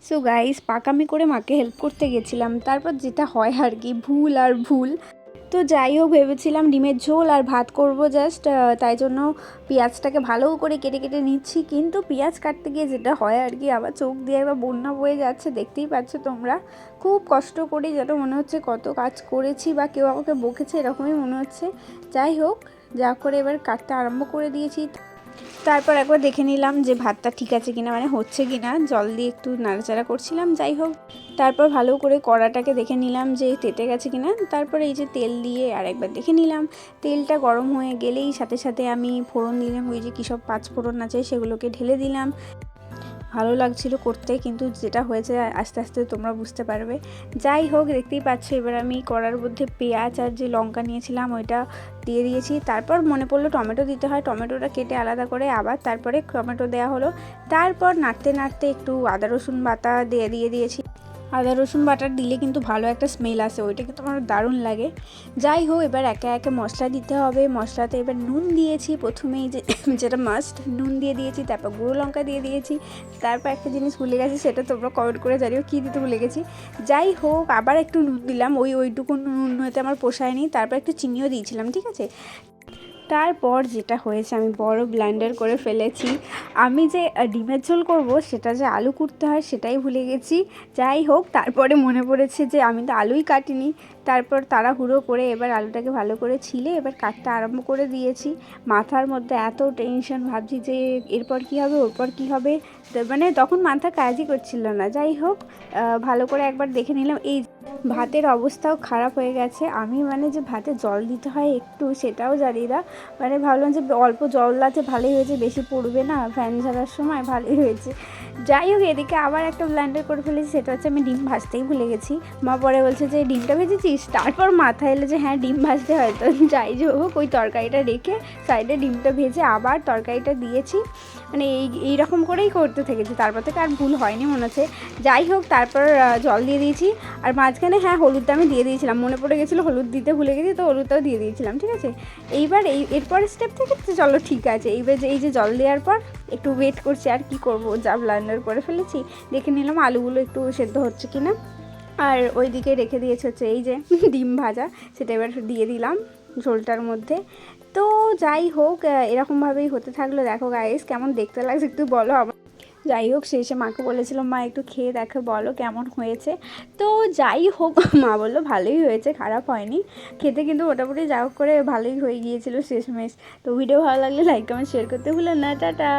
So guys, পাকামি করে মাকে help করতে গেছিলাম, তারপর যেটা হয় আর কি, ভুল আর ভুল। তো যাই হোক, ভেবেছিলাম ডিমের ঝোল আর ভাত করব জাস্ট, তাই জন্য পেঁয়াজটাকে ভালো করে কেটে কেটে নিচ্ছি। কিন্তু পেঁয়াজ কাটতে গিয়ে যেটা হয় আর কি, আবার চোখ দিয়ে একবার বন্যা বয়ে যাচ্ছে, দেখতেই পাচ্ছ তোমরা। খুব কষ্ট করে, যেন মনে হচ্ছে কত কাজ করেছি বা কেউ আমাকে বকেছে, এরকমই মনে হচ্ছে। যাই হোক, যা করে এবার কাটতে আরম্ভ করে দিয়েছি। তারপর একবার দেখে নিলাম যে ভাতটা ঠিক আছে কিনা, মানে হচ্ছে কিনা, জল দিয়ে একটু নাড়াচাড়া করছিলাম। যাই হোক, তারপর ভালো করে কড়াটাকে দেখে নিলাম যে তেতে গেছে কিনা। তারপরে এই যে তেল দিয়ে আর একবার দেখে নিলাম। তেলটা গরম হয়ে গেলেই সাথে সাথে আমি ফোড়ন দিলাম, ওই যে কী সব 5 ফোড়ন আছে সেগুলোকে ঢেলে দিলাম। ভালো লাগছিল করতে, কিন্তু যেটা হয়েছে আস্তে আস্তে তোমরা বুঝতে পারবে। যাই হোক, দেখতেই পাচ্ছ এবার আমি কড়ার মধ্যে পেঁয়াজ আর যে লঙ্কা নিয়েছিলাম ওইটা দিয়ে দিয়েছি। তারপর মনে পড়লো টমেটো দিতে হয়, টমেটোটা কেটে আলাদা করে আবার তারপরে টমেটো দেওয়া হলো। তারপর নাড়তে নাড়তে একটু আদা রসুন বাটা দিয়ে দিয়েছি। আদা রসুন বাটা দিলে কিন্তু ভালো একটা স্মেল আসে, ওইটা কিন্তু আমার দারুণ লাগে। যাই হোক, এবার একে একে মশলা দিতে হবে। মশলাতে এবার নুন দিয়েছি প্রথমেই, যে যেটা মাস্ট, নুন দিয়ে দিয়েছি। তারপর গুঁড়ো লঙ্কা দিয়ে দিয়েছি। তারপর একটা জিনিস ভুলে গেছি, সেটা তোমরা কমেন্ট করে জানিও কী দিতে ভুলে গেছি। যাই হোক, আবার একটু নুন দিলাম, ওইটুকু নুন হতে আমার পোষায়নি। তারপর একটু চিনিও দিয়েছিলাম, ঠিক আছে। তারপর যেটা হয়েছে, আমি বড় ব্লেন্ডার করে ফেলেছি। আমি যে ডিমের ঝোল করব, সেটা যে আলু কুটতে হয় সেটাই ভুলে গেছি। যাই হোক, তারপরে মনে পড়েছে যে আমি তো আলুই কাটিনি। তারপর তাড়াহুড়ো করে এবার আলুটাকে ভালো করে ছিলে এবার কাটতে আরম্ভ করে দিয়েছি। মাথার মধ্যে এত টেনশন, ভাবছি যে এরপর কী হবে, ওরপর কী হবে, মানে তখন মাথা কাজই করছিল না। যাই হোক, ভালো করে একবার দেখে নিলাম। এই ভাতের অবস্থাও খারাপ হয়ে গেছে। আমি মানে যে ভাতে জল দিতে হয় একটু, সেটাও জানি না। মানে ভাবলাম যে অল্প জল আছে, ভালোই হয়েছে, বেশি পড়বে না, ফ্যান ঝাড়ার সময় ভালোই হয়েছে। যাই হোক, এদিকে আবার একটা ব্লেন্ডার করে ফেলেছি, সেটা হচ্ছে আমি ডিম ভাজতেই ভুলে গেছি। মা পরে বলছে যে ডিমটা ভেজেছিস, তারপর মাথায় এলো যে হ্যাঁ, ডিম ভাজতে হয়। তো যাই হোক, ওই তরকারিটা রেখে সাইডে ডিমটা ভেজে আবার তরকারিটা দিয়েছি। মানে এইরকম করেই করতে থেকেছি, তারপর থেকে আর ভুল হয়নি মনে হচ্ছে। যাই হোক, তারপর জল দিয়ে দিয়েছি। আর মাঝখানে হ্যাঁ, হলুদটা আমি দিয়ে দিয়েছিলাম, মনে পড়ে গেছিলো, হলুদ দিতে ভুলে গেছি, তো হলুদটাও দিয়ে দিয়েছিলাম, ঠিক আছে। এইবার এরপরের স্টেপ থেকে চলো ঠিক আছে। এইবার এই যে জল দেওয়ার পর একটু ওয়েট করছি, আর কি করব, যা ব্লেন্ডার করে ফেলেছি। দেখে নিলাম আলুগুলো একটু সেদ্ধ হচ্ছে কিনা। আর ওইদিকে রেখে দিয়েছে হচ্ছে এই যে ডিম ভাজা, সেটা এবার দিয়ে দিলাম ঝোলটার মধ্যে। তো যাই হোক, এরকমভাবেই হতে থাকলো। দেখো গাইস, কেমন দেখতে লাগছে একটু বলো আমার। যাই হোক, শেষে মাকে বলেছিলাম মা একটু খেয়ে দেখো, বলো কেমন হয়েছে। তো যাই হোক, মা বললো ভালোই হয়েছে, খারাপ হয়নি। খেতে কিন্তু মোটামুটি যা হোক করে ভালোই হয়ে গিয়েছিলো শেষমেশ। তো ভিডিও ভালো লাগলে লাইক কমেন্ট শেয়ার করতে ভুলো না। টাটা।